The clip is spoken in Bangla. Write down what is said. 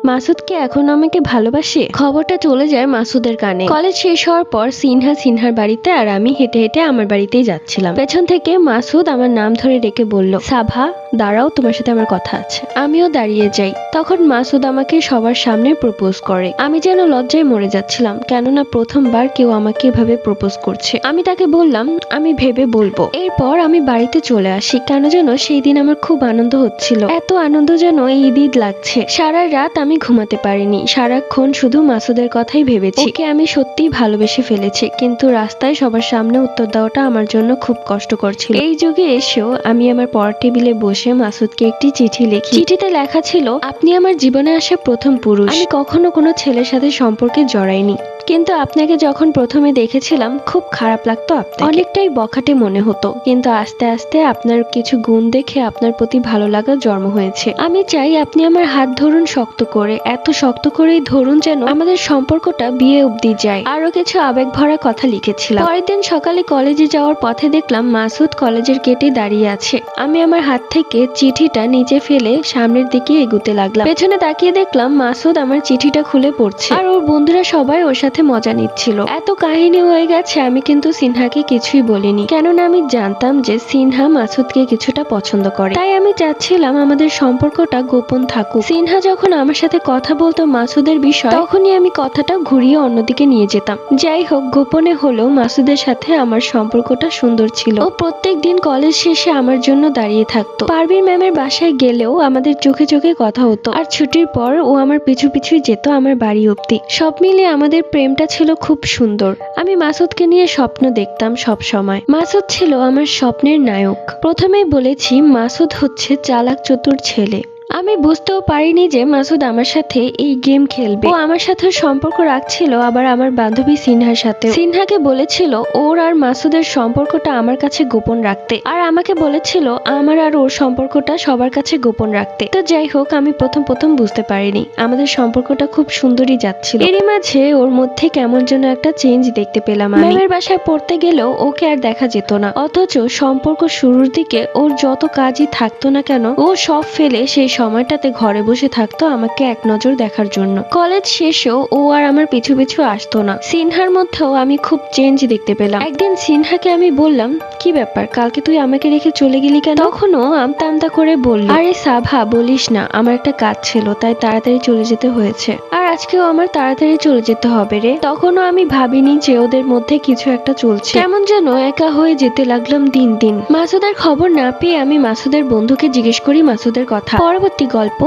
মাসুদ কি এখন আমাকে ভালোবাসে? খবরটা চলে যায় মাসুদের কানে। কলেজ শেষ হওয়ার পর সিনহার বাড়িতে আর আমি হেঁটে হেঁটে আমার বাড়িতেই যাচ্ছিলাম। পেছন থেকে মাসুদ আমার নাম ধরে ডেকে বলল, সাভা দাঁড়াও, তোমার সাথে আমার কথা আছে। আমিও দাঁড়িয়ে যাই। তখন মাসুদ আমাকে সবার সামনে প্রপোজ করে। আমি যেন লজ্জায় মরে যাচ্ছিলাম, কেননা প্রথমবার কেউ আমাকে এভাবে প্রপোজ করছে। আমি তাকে বললাম আমি ভেবে বলবো। এরপর আমি বাড়িতে চলে আসি। কেন যেন সেই দিন আমার খুব আনন্দ হচ্ছিল, এত আনন্দ যেন ঈদ লাগছে। সারা রাত আমি ঘুমাতে পারিনি, সারাক্ষণ শুধু মাসুদের কথাই ভেবেছি। ওকে আমি সত্যিই ভালোবেসে ফেলেছি, কিন্তু রাস্তায় সবার সামনে উত্তর দেওয়াটা আমার জন্য খুব কষ্টকর ছিল। এই যুগে এসেও আমি আমার পড়ার টেবিলে বসে মাসুদকে একটি চিঠি লিখি। চিঠিতে লেখা ছিল, আপনি আমার জীবনে আসা প্রথম পুরুষ। আমি কখনো কোনো ছেলের সাথে সম্পর্কে জড়াইনি, কিন্তু আপনাকে যখন প্রথমে দেখেছিলাম খুব খারাপ লাগতো। আপনাকে অনেকটাই বখাটে মনে হতো, কিন্তু আস্তে আস্তে আপনার কিছু গুণ দেখে আপনার প্রতি ভালো লাগার জন্ম হয়েছে। আমি চাই আপনি আমার হাত ধরুন শক্ত করে, এত শক্ত করেই ধরুন যেন আমাদের সম্পর্কটা বিয়ে অবধি যায়। আরো কিছু আবেগ ভরা কথা লিখেছিলাম। পরের দিন সকালে কলেজে যাওয়ার পথে দেখলাম মাসুদ কলেজের গেটে দাঁড়িয়ে আছে। আমি আমার হাত থেকে চিঠিটা নিচে ফেলে সামনের দিকে এগুতে লাগলাম। পেছনে তাকিয়ে দেখলাম মাসুদ আমার চিঠিটা খুলে পড়ছে, আর ওর বন্ধুরা সবাই ওর সাথে মজা নিচ্ছিল। এত কাহিনী হয়ে গেছে, আমি কিন্তু সিনহাকে কিছুই বলিনি, কেননা আমি জানতাম যে সিনহা মাসুদকে কিছুটা পছন্দ করে। তাই আমি চাচ্ছিলাম আমাদের সম্পর্কটা গোপন থাকুক। সিনহা যখন আমার সাথে কথা বলতো মাসুদের বিষয়, তখনই আমি কথাটা ঘুরিয়ে অন্যদিকে নিয়ে যেতাম। যাই হোক, গোপনে হলেও মাসুদের সাথে আমার সম্পর্কটা সুন্দর ছিল। ও প্রত্যেক দিন কলেজ শেষে আমার জন্য দাঁড়িয়ে থাকতো। পারভিন ম্যামের বাসায় গেলেও আমাদের চোখে চোখে কথা হতো, আর ছুটির পর ও আমার পিছু পিছুই যেত আমার বাড়ি অব্দি। সব মিলিয়ে আমাদের প্রেমটা ছিল খুব সুন্দর। আমি মাসুদকে নিয়ে স্বপ্ন দেখতাম সব সময়। মাসুদ ছিল আমার স্বপ্নের নায়ক। প্রথমেই বলেছি, মাসুদ হচ্ছে চালাক চতুর ছেলে। আমি বুঝতেও পারিনি যে মাসুদ আমার সাথে এই গেম খেলবে। ও আমার সাথে সম্পর্ক রাখছিল, আবার আমার বান্ধবী সিনহার সাথে। সিনহাকে বলেছিল ওর আর মাসুদের সম্পর্কটা আমার কাছে গোপন রাখতে, আর আমাকে বলেছিল আমার আর ওর সম্পর্কটা সবার কাছে গোপন রাখতে। তো যাই হোক, আমি প্রথম বুঝতে পারিনি আমাদের সম্পর্কটা খুব সুন্দরই যাচ্ছিল। এরই মাঝে ওর মধ্যে কেমন যেন একটা চেঞ্জ দেখতে পেলাম। আমি ম্যামের বাসায় পড়তে গেলেও ওকে আর দেখা যেত না, অথচ সম্পর্ক শুরুর দিকে ওর যত কাজই থাকতো না কেন, ও সব ফেলে সেই সময়টাতে ঘরে বসে থাকতো আমাকে এক নজর দেখার জন্য। কলেজ শেষেও ও আর আমার পিছু পিছু আসতো না। সিনহার মধ্যেও আমি খুব চেঞ্জ দেখতে পেলাম। একদিন সিনহাকে আমি বললাম, কি ব্যাপার, কালকে তুই আমাকে রেখে চলে গেলি কেন? তখনও আমতা আমতা করে বলল, আরে সাভা বলিস না, আমার একটা কাজ ছিল তাই তাড়াতাড়ি চলে যেতে হয়েছে। আর আজকেও আমার তাড়াতাড়ি চলে যেতে হবে রে। তখনও আমি ভাবিনি যে ওদের মধ্যে কিছু একটা চলছে। কেমন যেন একা হয়ে যেতে লাগলাম দিন দিন। মাসুদের খবর না পেয়ে আমি মাসুদের বন্ধুকে জিজ্ঞেস করি মাসুদের কথা। পরবর্তী গল্প।